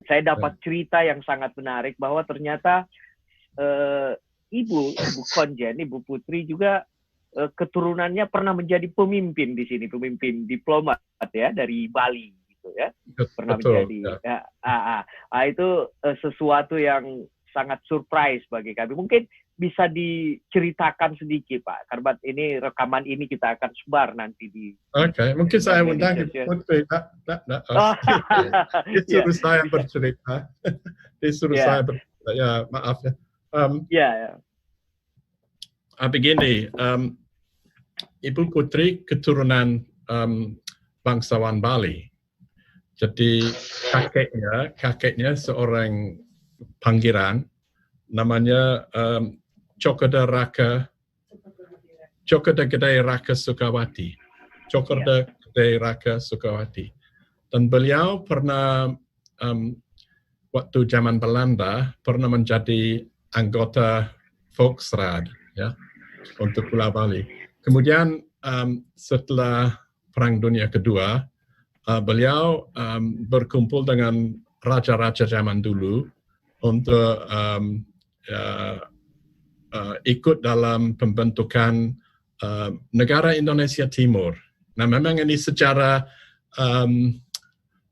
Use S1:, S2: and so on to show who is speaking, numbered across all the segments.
S1: saya dapat cerita yang sangat menarik bahwa ternyata Ibu Konjen, Ibu Putri juga keturunannya pernah menjadi pemimpin di sini, pemimpin diplomat ya dari Bali gitu ya. Pernah menjadi itu sesuatu yang sangat surprise bagi kami. Mungkin bisa diceritakan sedikit Pak, karena ini rekaman ini kita akan sebar nanti di.
S2: Oke, mungkin saya undang Ibu Putri. Disuruh saya bercerita. Disuruh saya bercerita. Ya, maaf ya. Begini, Ibu Putri keturunan bangsawan Bali. Jadi kakeknya seorang Panggiran, namanya Cokorda Gede Raka Sukawati. Cokorda Gede Raka Sukawati. Dan beliau pernah waktu zaman Belanda pernah menjadi anggota Volksraad ya untuk Pulau Bali. Kemudian setelah Perang Dunia Kedua, beliau berkumpul dengan raja-raja zaman dulu untuk ikut dalam pembentukan negara Indonesia Timur. Nah, memang ini secara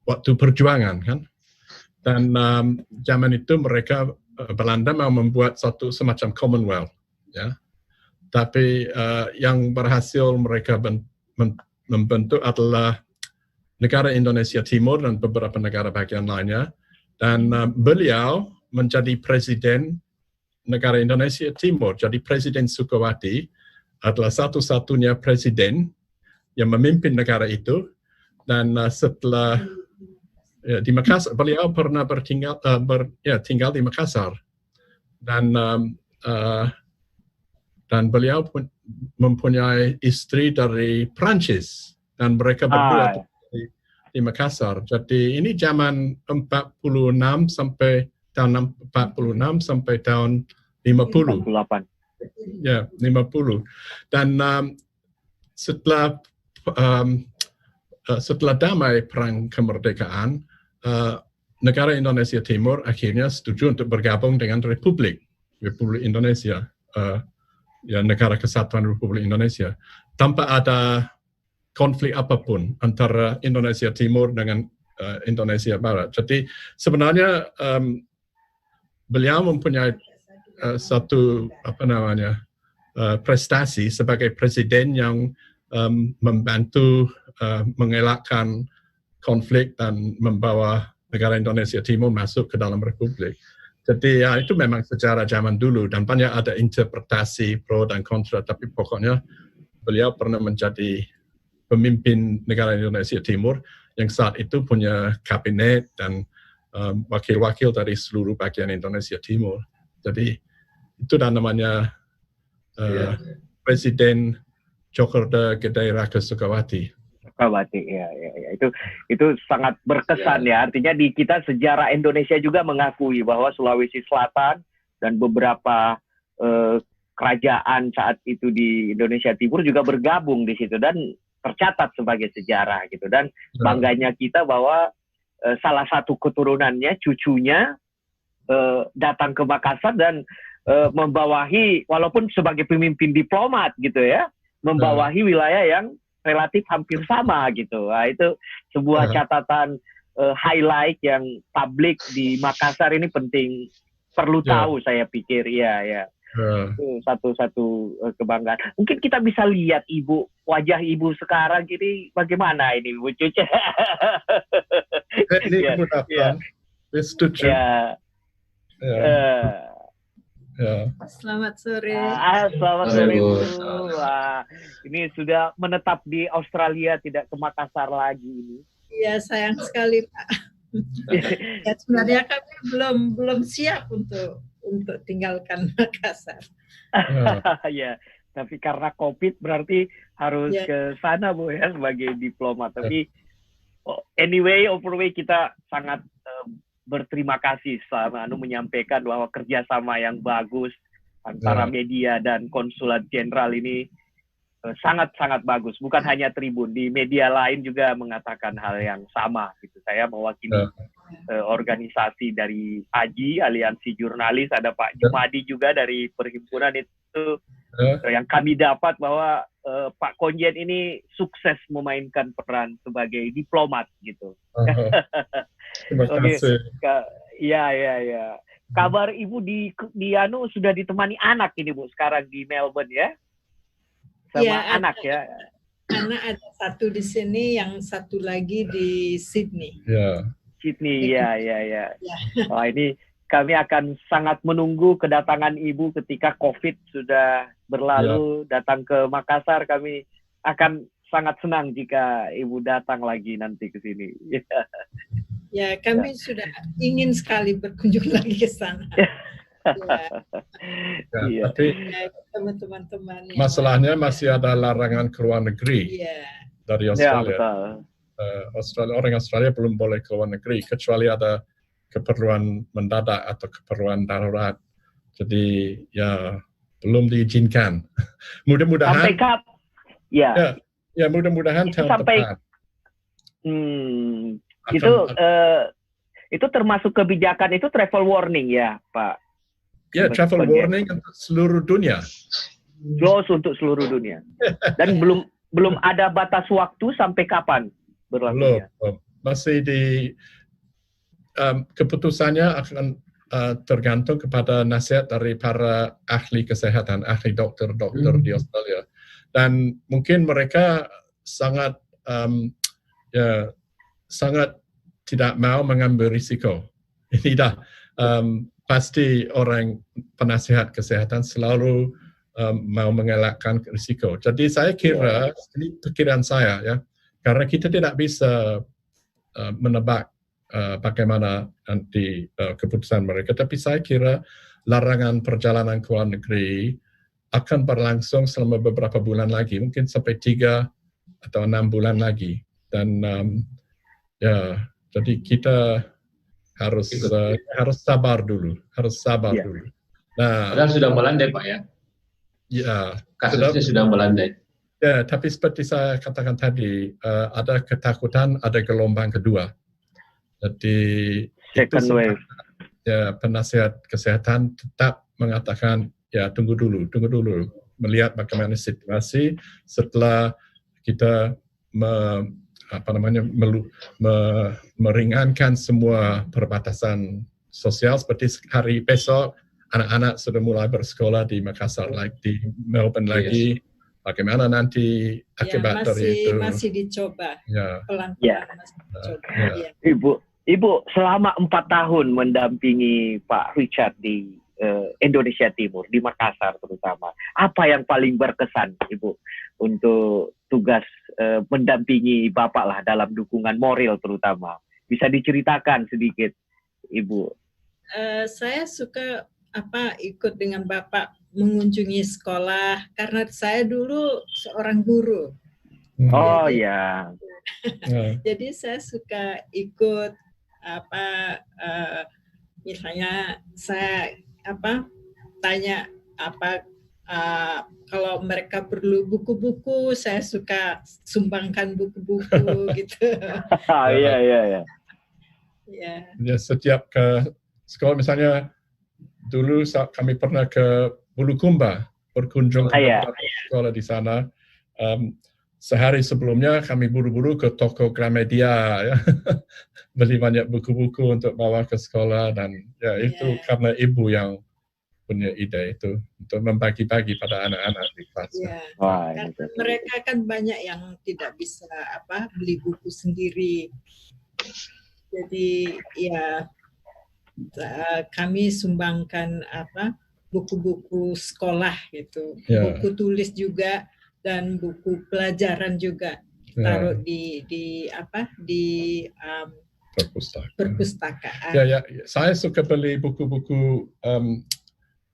S2: waktu perjuangan kan. Dan zaman itu mereka Belanda mau membuat satu semacam Commonwealth, ya. Tapi yang berhasil mereka membentuk adalah negara Indonesia Timur dan beberapa negara bagian lainnya. Dan beliau menjadi presiden negara Indonesia Timur. Jadi Presiden Sukawati adalah satu-satunya presiden yang memimpin negara itu. Dan setelah di Makassar, beliau pernah tinggal di Makassar. Dan beliau mempunyai istri dari Prancis dan mereka berdua di Makassar. Jadi ini zaman 46 sampai tahun 46 sampai tahun 50.
S1: 48.
S2: Ya, 50. Dan setelah damai perang kemerdekaan, negara Indonesia Timur akhirnya setuju untuk bergabung dengan Republik Indonesia. Ya, Negara Kesatuan Republik Indonesia, tanpa ada konflik apapun antara Indonesia Timur dengan Indonesia Barat. Jadi sebenarnya beliau mempunyai satu prestasi sebagai presiden yang membantu mengelakkan konflik dan membawa negara Indonesia Timur masuk ke dalam Republik. Jadi ya, itu memang sejarah zaman dulu dan banyak ada interpretasi pro dan kontra, tapi pokoknya beliau pernah menjadi pemimpin negara Indonesia Timur yang saat itu punya kabinet dan wakil-wakil dari seluruh bagian Indonesia Timur. Jadi itu namanya Presiden Cokorda Gede Raka Sukawati.
S1: Ya. Itu sangat berkesan ya. Artinya di kita sejarah Indonesia juga mengakui bahwa Sulawesi Selatan dan beberapa kerajaan saat itu di Indonesia Timur juga bergabung di situ dan tercatat sebagai sejarah gitu. Dan bangganya kita bahwa salah satu keturunannya, cucunya datang ke Makassar dan membawahi, walaupun sebagai pemimpin diplomat gitu ya, membawahi wilayah yang relatif hampir sama gitu. Nah, itu sebuah catatan highlight yang publik di Makassar ini penting, perlu tahu saya pikir ya. Itu satu kebanggaan. Mungkin kita bisa lihat wajah ibu sekarang ini bagaimana ini Bu Cuce.
S2: Ini kemudahan. Setuju.
S3: Selamat sore.
S1: Selamat sore Bu. Wah, ini sudah menetap di Australia, tidak ke Makassar lagi ini.
S3: Iya, sayang sekali Pak. Ya, sebenarnya kami belum siap untuk tinggalkan Makassar.
S1: Ya, tapi karena COVID berarti harus ke sana Bu ya sebagai diplomat. Tapi anyway, overway kita sangat berterima kasih sama menyampaikan bahwa kerjasama yang bagus antara media dan konsulat jenderal ini sangat-sangat bagus. Bukan hanya Tribun, di media lain juga mengatakan hal yang sama gitu. Saya mewakili organisasi dari AJI, Aliansi Jurnalis, ada Pak Jumadi juga dari perhimpunan itu. Yang kami dapat bahwa Pak Konjen ini sukses memainkan peran sebagai diplomat gitu.
S2: Terima kasih.
S1: Ya. Kabar Ibu di sudah ditemani anak ini Bu sekarang di Melbourne ya? Sama anak ya?
S3: Anak ada satu di sini, yang satu lagi di Sydney.
S2: Ya.
S1: Sydney, ya. Wah, ini kami akan sangat menunggu kedatangan Ibu ketika COVID sudah berlalu, datang ke Makassar. Kami akan sangat senang jika Ibu datang lagi nanti ke sini.
S3: Ya, kami sudah ingin sekali berkunjung lagi ke sana.
S2: Tapi
S3: teman-teman.
S2: Masalahnya masih ada larangan keluar negeri dari Australia. Orang Australia belum boleh keluar negeri kecuali ada keperluan mendadak atau keperluan darurat. Jadi ya belum diizinkan. Mudah-mudahan. Mudah-mudahan tahun depan.
S1: Itu termasuk kebijakan itu travel warning ya, Pak?
S2: Ya, travel warning untuk seluruh dunia.
S1: Untuk seluruh dunia. Dan belum ada batas waktu sampai kapan berlakunya?
S2: Belum. Masih keputusannya akan tergantung kepada nasihat dari para ahli kesehatan, ahli dokter di Australia. Dan mungkin mereka sangat tidak mau mengambil risiko. Ini pasti orang penasihat kesehatan selalu mau mengelakkan risiko. Jadi saya kira, ini pikiran saya ya, karena kita tidak bisa menebak bagaimana nanti keputusan mereka. Tapi saya kira larangan perjalanan ke luar negeri akan berlangsung selama beberapa bulan lagi, mungkin sampai 3 atau 6 bulan lagi. Dan jadi kita harus sabar dulu, dulu. Nah,
S4: padahal sudah melandai Pak ya.
S2: Ya,
S4: kasusnya sudah melandai.
S2: Ya, tapi seperti saya katakan tadi, ada ketakutan, ada gelombang kedua. Jadi
S1: second wave.
S2: Ya, penasihat kesehatan tetap mengatakan ya tunggu dulu, melihat bagaimana situasi setelah kita meringankan semua perbatasan sosial. Seperti hari besok anak-anak sudah mulai bersekolah di Makassar, di Melbourne lagi. Bagaimana nanti akibat dari itu?
S3: Masih dicoba.
S1: Pelan-pelan masih dicoba. Ibu selama 4 tahun mendampingi Pak Richard di Indonesia Timur, di Makassar terutama. Apa yang paling berkesan, Ibu, untuk tugas mendampingi Bapak lah dalam dukungan moral terutama? Bisa diceritakan sedikit, Ibu?
S3: Saya suka ikut dengan Bapak mengunjungi sekolah karena saya dulu seorang guru.
S1: Oh ya.
S3: Jadi saya suka ikut misalnya saya tanya kalau mereka perlu buku-buku, saya suka sumbangkan buku-buku gitu.
S1: Iya.
S2: Ya, setiap ke sekolah misalnya dulu kami pernah ke Bulukumba berkunjung ke sekolah di sana. Sehari sebelumnya kami buru-buru ke toko Gramedia ya. Beli banyak buku-buku untuk bawa ke sekolah dan itu karena ibu yang punya ide itu untuk membagi-bagi pada anak-anak di kelas.
S3: Karena mereka kan banyak yang tidak bisa beli buku sendiri. Jadi kami sumbangkan buku-buku sekolah gitu, buku tulis juga dan buku pelajaran juga taruh di perpustakaan.
S2: Ya, saya suka beli buku-buku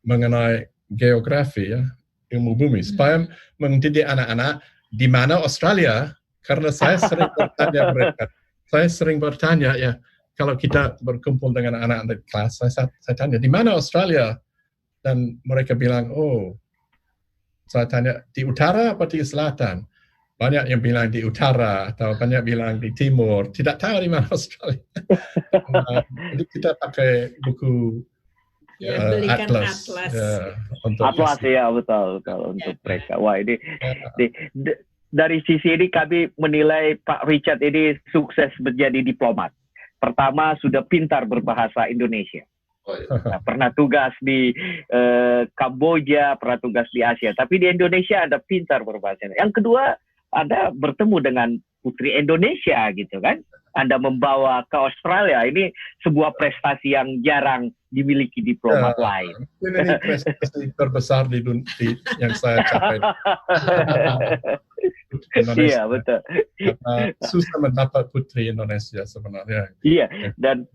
S2: mengenai geografi ya, ilmu bumi supaya mendidik anak-anak di mana Australia, karena saya sering bertanya mereka. Saya sering bertanya ya, kalau kita berkumpul dengan anak-anak di kelas, saya tanya di mana Australia, dan mereka bilang saya tanya di utara atau di selatan. banyak yang bilang di utara atau banyak bilang di timur, tidak tahu di mana Australia. Jadi kita pakai buku
S3: belikan atlas.
S2: Untuk
S1: Atlas ya, betul untuk mereka. Wah, ini dari sisi ini kami menilai Pak Richard ini sukses menjadi diplomat. Pertama, sudah pintar berbahasa Indonesia. Nah, pernah tugas di Kamboja, pernah tugas di Asia. Tapi di Indonesia Anda pintar berbahasa. Yang kedua, Anda bertemu dengan putri Indonesia gitu kan. Anda membawa ke Australia, ini sebuah prestasi yang jarang dimiliki diplomat lain.
S2: Ini prestasi terbesar di yang saya capai.
S1: Iya, betul.
S2: Karena susah mendapat putri Indonesia sebenarnya.
S1: Iya, dan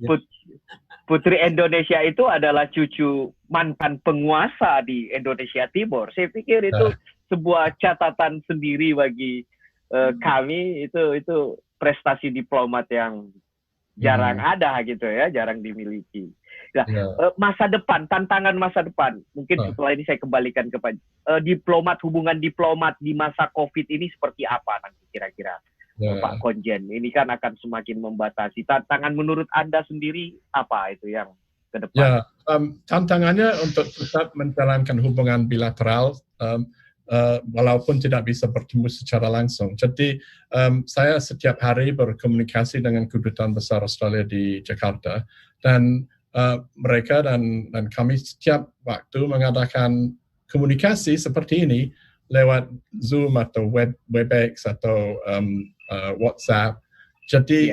S1: putri Indonesia itu adalah cucu mantan penguasa di Indonesia Timur. Saya pikir itu sebuah catatan sendiri bagi kami, itu prestasi diplomat yang jarang ada gitu ya, jarang dimiliki. Nah, masa depan, tantangan masa depan, mungkin setelah ini saya kembalikan ke Pak hubungan diplomat di masa COVID ini seperti apa nanti kira-kira, Pak Konjen? Ini kan akan semakin membatasi. Tantangan menurut Anda sendiri apa itu yang ke depan?
S2: Ya, tantangannya untuk tetap menjalankan hubungan bilateral. Walaupun tidak bisa bertemu secara langsung. Jadi saya setiap hari berkomunikasi dengan Kedutaan Besar Australia di Jakarta, dan mereka dan kami setiap waktu mengadakan komunikasi seperti ini lewat Zoom atau Webex atau WhatsApp. Jadi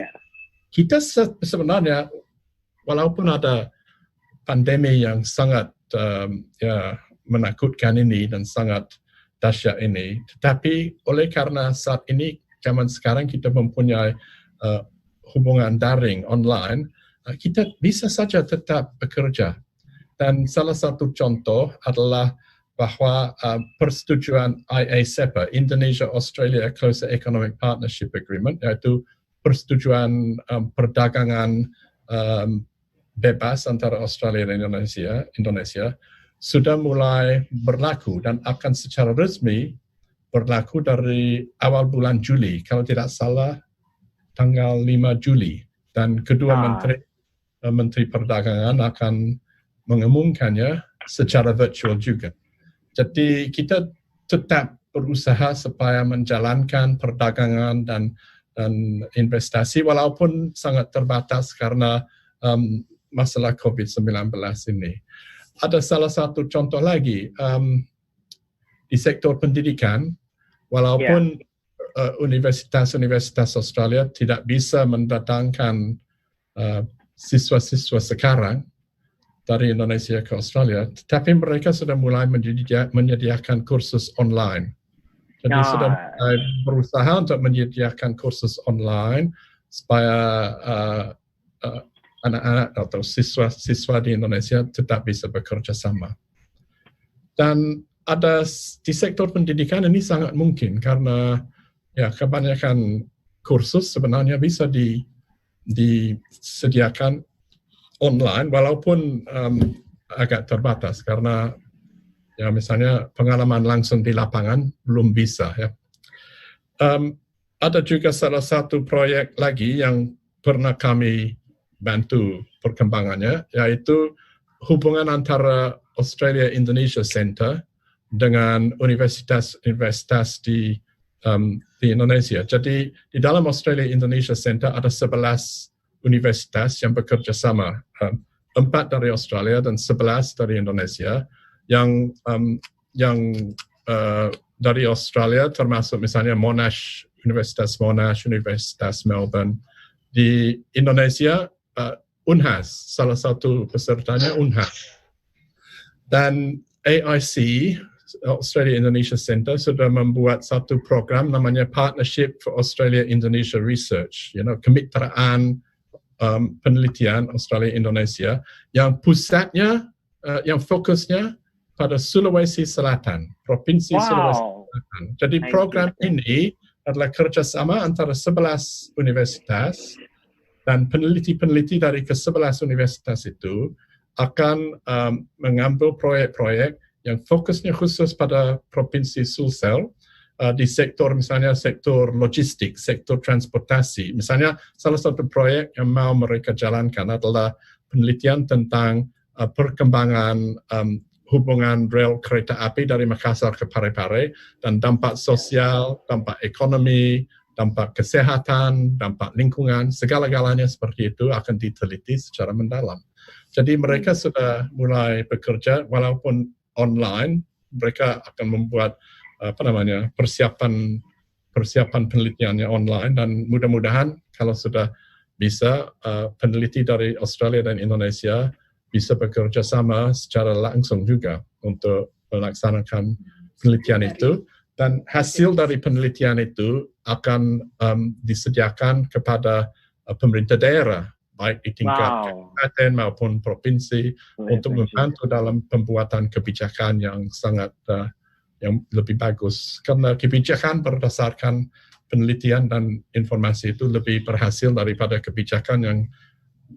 S2: kita sebenarnya walaupun ada pandemi yang sangat menakutkan ini dan sangat dahsyat ini, tetapi oleh karena saat ini zaman sekarang kita mempunyai hubungan daring online, kita bisa saja tetap bekerja. Dan salah satu contoh adalah bahwa persetujuan IACEPA, Indonesia Australia Closer Economic Partnership Agreement, yaitu persetujuan perdagangan bebas antara Australia dan Indonesia sudah mulai berlaku dan akan secara resmi berlaku dari awal bulan Juli, kalau tidak salah tanggal 5 Juli. Dan kedua menteri perdagangan akan mengumumkannya secara virtual juga. Jadi kita tetap berusaha supaya menjalankan perdagangan dan investasi walaupun sangat terbatas karena masalah COVID-19 ini. Ada salah satu contoh lagi di sektor pendidikan, walaupun universitas-universitas Australia tidak bisa mendatangkan siswa-siswa sekarang dari Indonesia ke Australia, tetapi mereka sudah mulai menyediakan kursus online. Jadi sudah mulai berusaha untuk menyediakan kursus online supaya anak-anak atau siswa di Indonesia tetap bisa bekerja sama. Dan ada di sektor pendidikan ini sangat mungkin karena kebanyakan kursus sebenarnya bisa disediakan online walaupun agak terbatas karena misalnya pengalaman langsung di lapangan belum bisa ya. Ada juga salah satu proyek lagi yang pernah kami bantu perkembangannya, yaitu hubungan antara Australia Indonesia Center dengan universitas-universitas di Indonesia. Jadi di dalam Australia Indonesia Center ada 11 universitas yang bekerja sama, 4 dari Australia dan 11 dari Indonesia. Yang dari Australia termasuk misalnya Monash, Universitas Monash, Universitas Melbourne. Di Indonesia UNHAS, salah satu pesertanya UNHAS. Dan AIC, Australia Indonesia Center, sudah membuat satu program namanya Partnership for Australia Indonesia Research, kemitraan penelitian Australia Indonesia yang pusatnya, yang fokusnya pada Sulawesi Selatan, Provinsi Sulawesi Selatan. Jadi program ini adalah kerjasama antara 11 universitas, dan peneliti-peneliti dari ke-11 universitas itu akan mengambil proyek-proyek yang fokusnya khusus pada Provinsi Sulsel di sektor misalnya sektor logistik, sektor transportasi. Misalnya salah satu proyek yang mau mereka jalankan adalah penelitian tentang perkembangan hubungan rel kereta api dari Makassar ke Parepare dan dampak sosial, dampak ekonomi, dampak kesehatan, dampak lingkungan, segala-galanya seperti itu akan diteliti secara mendalam. Jadi mereka sudah mulai bekerja walaupun online, mereka akan membuat persiapan penelitiannya online dan mudah-mudahan kalau sudah bisa peneliti dari Australia dan Indonesia bisa bekerja sama secara langsung juga untuk melaksanakan penelitian itu dan hasil dari penelitian itu akan disediakan kepada pemerintah daerah baik di tingkat kabupaten maupun provinsi untuk membantu dalam pembuatan kebijakan yang sangat yang lebih bagus. Karena kebijakan berdasarkan penelitian dan informasi itu lebih berhasil daripada kebijakan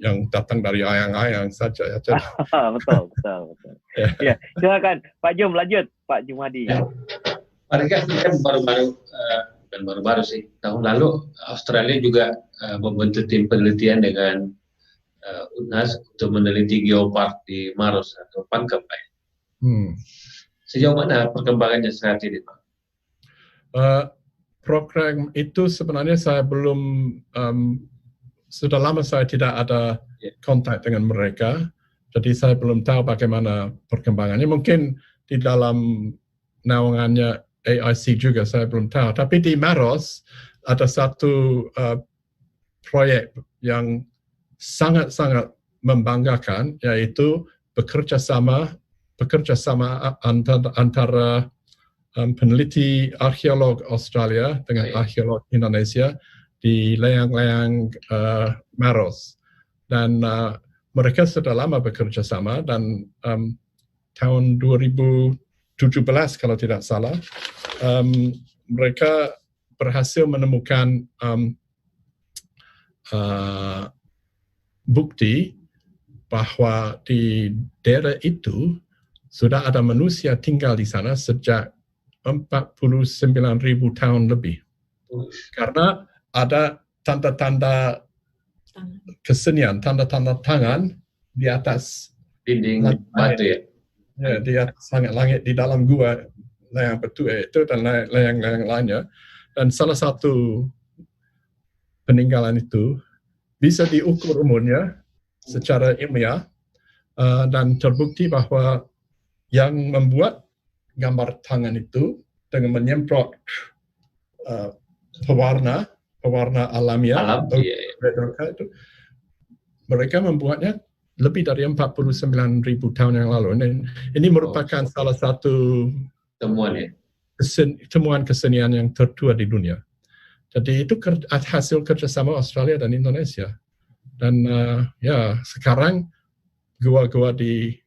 S2: yang datang dari ayang-ayang saja. Ya.
S1: Betul. Ya, silakan Pak Jum, lanjut Pak Jumadi.
S4: Ya. Pak Rika, kan baru-baru sih. Tahun lalu Australia juga membentuk tim penelitian dengan UNAS untuk meneliti geopark di Maros atau Pangkep, Pak. Sejauh mana perkembangannya saat ini, Pak?
S2: Program itu sebenarnya saya belum, sudah lama saya tidak ada kontak dengan mereka, jadi saya belum tahu bagaimana perkembangannya. Mungkin di dalam naungannya AIC juga saya belum tahu. Tapi di Maros ada satu proyek yang sangat-sangat membanggakan, yaitu bekerja sama antara peneliti arkeolog Australia dengan arkeolog Indonesia di layang-layang Maros. Dan mereka sudah lama bekerja sama dan tahun 2017 kalau tidak salah, mereka berhasil menemukan bukti bahwa di daerah itu sudah ada manusia tinggal di sana sejak 49.000 tahun lebih. Karena ada tanda-tanda kesenian, tanda-tanda tangan di atas
S4: dinding batu ya?
S2: Ya, di atas langit di dalam gua layang batu itu dan layang-layang lainnya. Dan salah satu peninggalan itu bisa diukur umurnya secara ilmiah dan terbukti bahwa yang membuat gambar tangan itu dengan menyemprot pewarna alamiah itu, mereka membuatnya lebih dari 49.000 tahun yang lalu. Ini merupakan salah satu temuan kesenian yang tertua di dunia. Jadi itu hasil kerjasama Australia dan Indonesia. Dan sekarang gua-gua di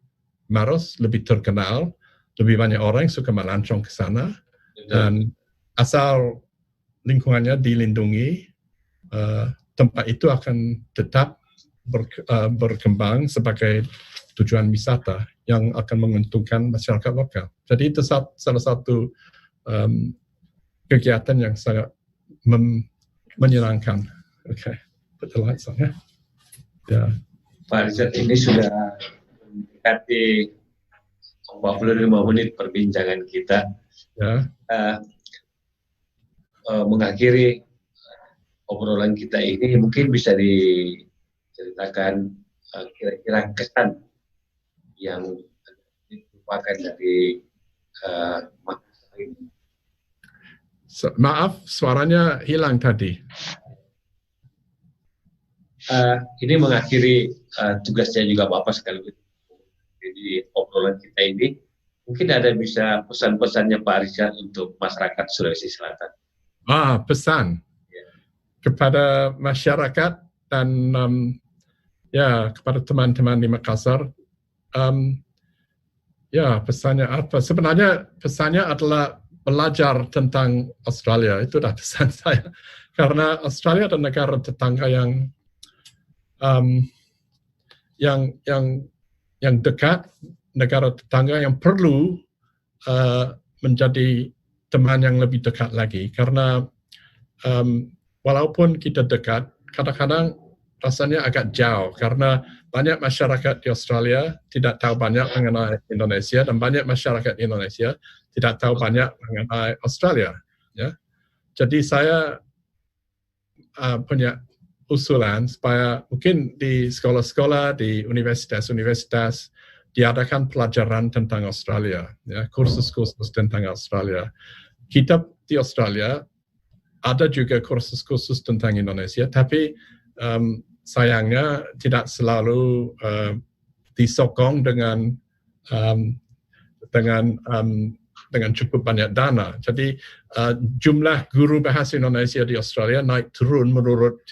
S2: Maros lebih terkenal, lebih banyak orang yang suka melancong ke sana, dan asal lingkungannya dilindungi, tempat itu akan tetap berkembang sebagai tujuan wisata yang akan menguntungkan masyarakat lokal. Jadi itu salah satu kegiatan yang sangat menyenangkan. Oke, betul soalnya. Ya.
S4: Pak Richard, ini sudah mendekati 45 menit perbincangan kita.
S2: Ya.
S4: Mengakhiri obrolan kita ini, mungkin bisa diceritakan kira-kira kesan yang dilupakan dari Makassar ini.
S2: Maaf, suaranya hilang tadi.
S4: Ini mengakhiri tugasnya juga Bapak sekaligus. Jadi obrolan kita ini, mungkin ada bisa pesan-pesannya Pak Richard untuk masyarakat Sulawesi Selatan.
S2: Pesan kepada masyarakat dan kepada teman-teman di Makassar. Pesannya apa? Sebenarnya pesannya adalah belajar tentang Australia. Itu dah pesan saya. Karena Australia adalah negara tetangga yang dekat, negara tetangga yang perlu menjadi teman yang lebih dekat lagi, karena walaupun kita dekat, kadang-kadang rasanya agak jauh karena banyak masyarakat di Australia tidak tahu banyak mengenai Indonesia dan banyak masyarakat di Indonesia tidak tahu banyak mengenai Australia. Ya. Jadi saya punya usulan supaya mungkin di sekolah-sekolah, di universitas-universitas diadakan pelajaran tentang Australia, ya, kursus-kursus tentang Australia. Kita di Australia ada juga kursus-kursus tentang Indonesia, tapi sayangnya tidak selalu disokong dengan cukup banyak dana. Jadi jumlah guru bahasa Indonesia di Australia naik turun menurut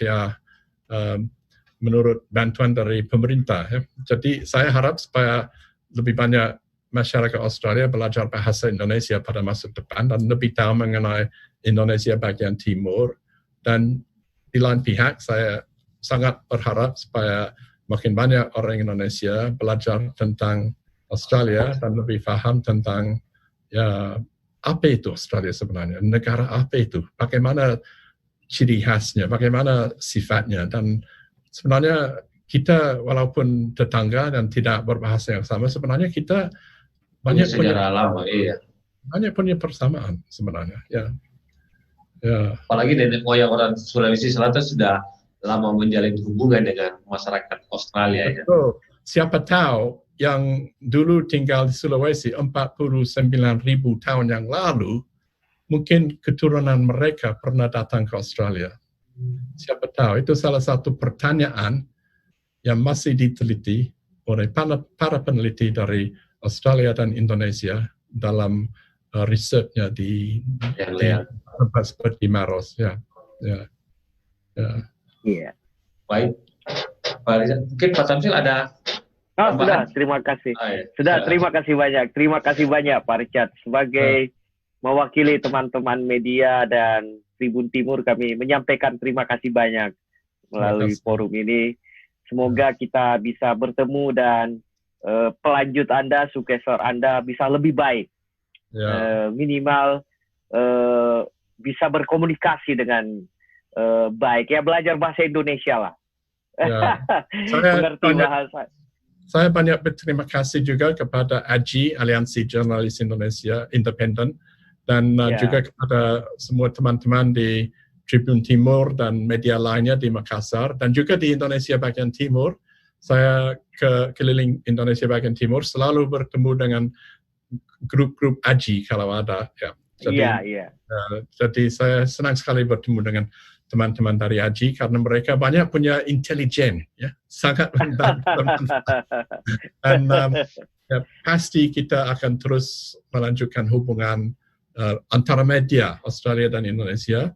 S2: bantuan dari pemerintah. Ya. Jadi saya harap supaya lebih banyak masyarakat Australia belajar bahasa Indonesia pada masa depan dan lebih tahu mengenai Indonesia bagian timur. Dan di lain pihak saya sangat berharap supaya makin banyak orang Indonesia belajar tentang Australia dan lebih paham tentang ya apa itu Australia sebenarnya, negara apa itu, bagaimana ciri khasnya, bagaimana sifatnya, dan sebenarnya kita walaupun tetangga dan tidak berbahasa yang sama, sebenarnya kita banyak
S4: sejarah lama,
S2: banyak punya persamaan sebenarnya. Ya.
S4: Apalagi nenek moyang orang Sulawesi Selatan sudah lama menjalin hubungan dengan masyarakat Australia.
S2: Betul. Siapa tahu yang dulu tinggal di Sulawesi 49.000 tahun yang lalu, mungkin keturunan mereka pernah datang ke Australia. Siapa tahu, itu salah satu pertanyaan yang masih diteliti oleh para peneliti dari Australia dan Indonesia dalam risetnya di tempat seperti Maros.
S1: Iya.
S4: Baik, Pak Rizal. Mungkin Pak Tamsil ada
S1: sudah, terima kasih. Terima kasih banyak. Terima kasih banyak Pak Richard. Sebagai mewakili teman-teman media dan Tribun Timur, kami menyampaikan terima kasih banyak melalui forum ini. Semoga kita bisa bertemu dan pelanjut Anda, sukesor Anda bisa lebih baik. Minimal bisa berkomunikasi dengan baik. Ya, belajar bahasa Indonesia lah. Mengerti bahasa.
S2: Saya banyak berterima kasih juga kepada AJI, Aliansi Jurnalis Indonesia Independen, dan juga kepada semua teman-teman di Tribun Timur dan media lainnya di Makassar, dan juga di Indonesia bagian timur. Saya keliling Indonesia bagian timur, selalu bertemu dengan grup-grup AJI kalau ada. Ya. Jadi saya senang sekali bertemu dengan teman-teman dari AJI karena mereka banyak punya intelijen, ya, sangat bermanfaat. Dan ya, pasti kita akan terus melanjutkan hubungan antara media Australia dan Indonesia.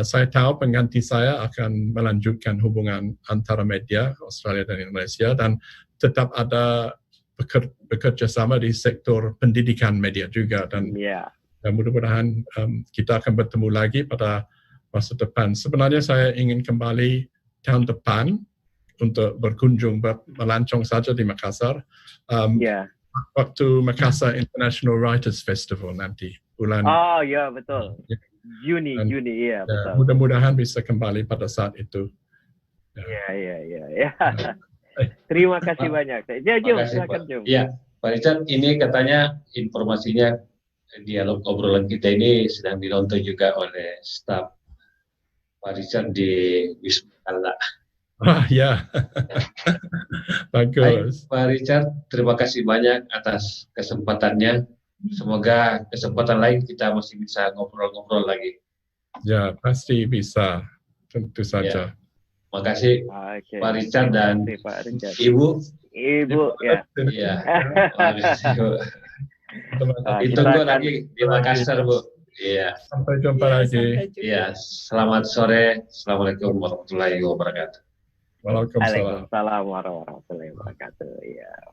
S2: Saya tahu pengganti saya akan melanjutkan hubungan antara media Australia dan Indonesia dan tetap ada bekerja sama di sektor pendidikan media juga, dan mudah-mudahan kita akan bertemu lagi pada masa depan. Sebenarnya saya ingin kembali tahun depan untuk berkunjung, melancong saja di Makassar. Waktu Makassar International Writers Festival nanti bulan.
S1: Oh ya, betul. Juni, iya betul.
S2: Mudah-mudahan bisa kembali pada saat itu.
S1: Ya. Terima kasih banyak. Silakan Jom.
S4: Ya, Pak Richard, ini katanya informasinya dialog obrolan kita ini sedang dinonton juga oleh staf Pak Richard di Wisma Atlet.
S2: Ya. Bagus.
S4: Pak Richard, terima kasih banyak atas kesempatannya. Semoga kesempatan lain kita masih bisa ngobrol-ngobrol lagi.
S2: Ya, pasti bisa. Tentu saja.
S4: Makasih Pak Richard dan Ibu.
S1: Ya.
S4: Iya. Ditunggu lagi di Makassar, Bu. Iya.
S2: Sampai jumpa lagi.
S4: Iya. Selamat sore. Assalamualaikum warahmatullahi wabarakatuh.
S2: Waalaikumsalam
S1: Waalaikumsalam warahmatullahi wabarakatuh. Iya.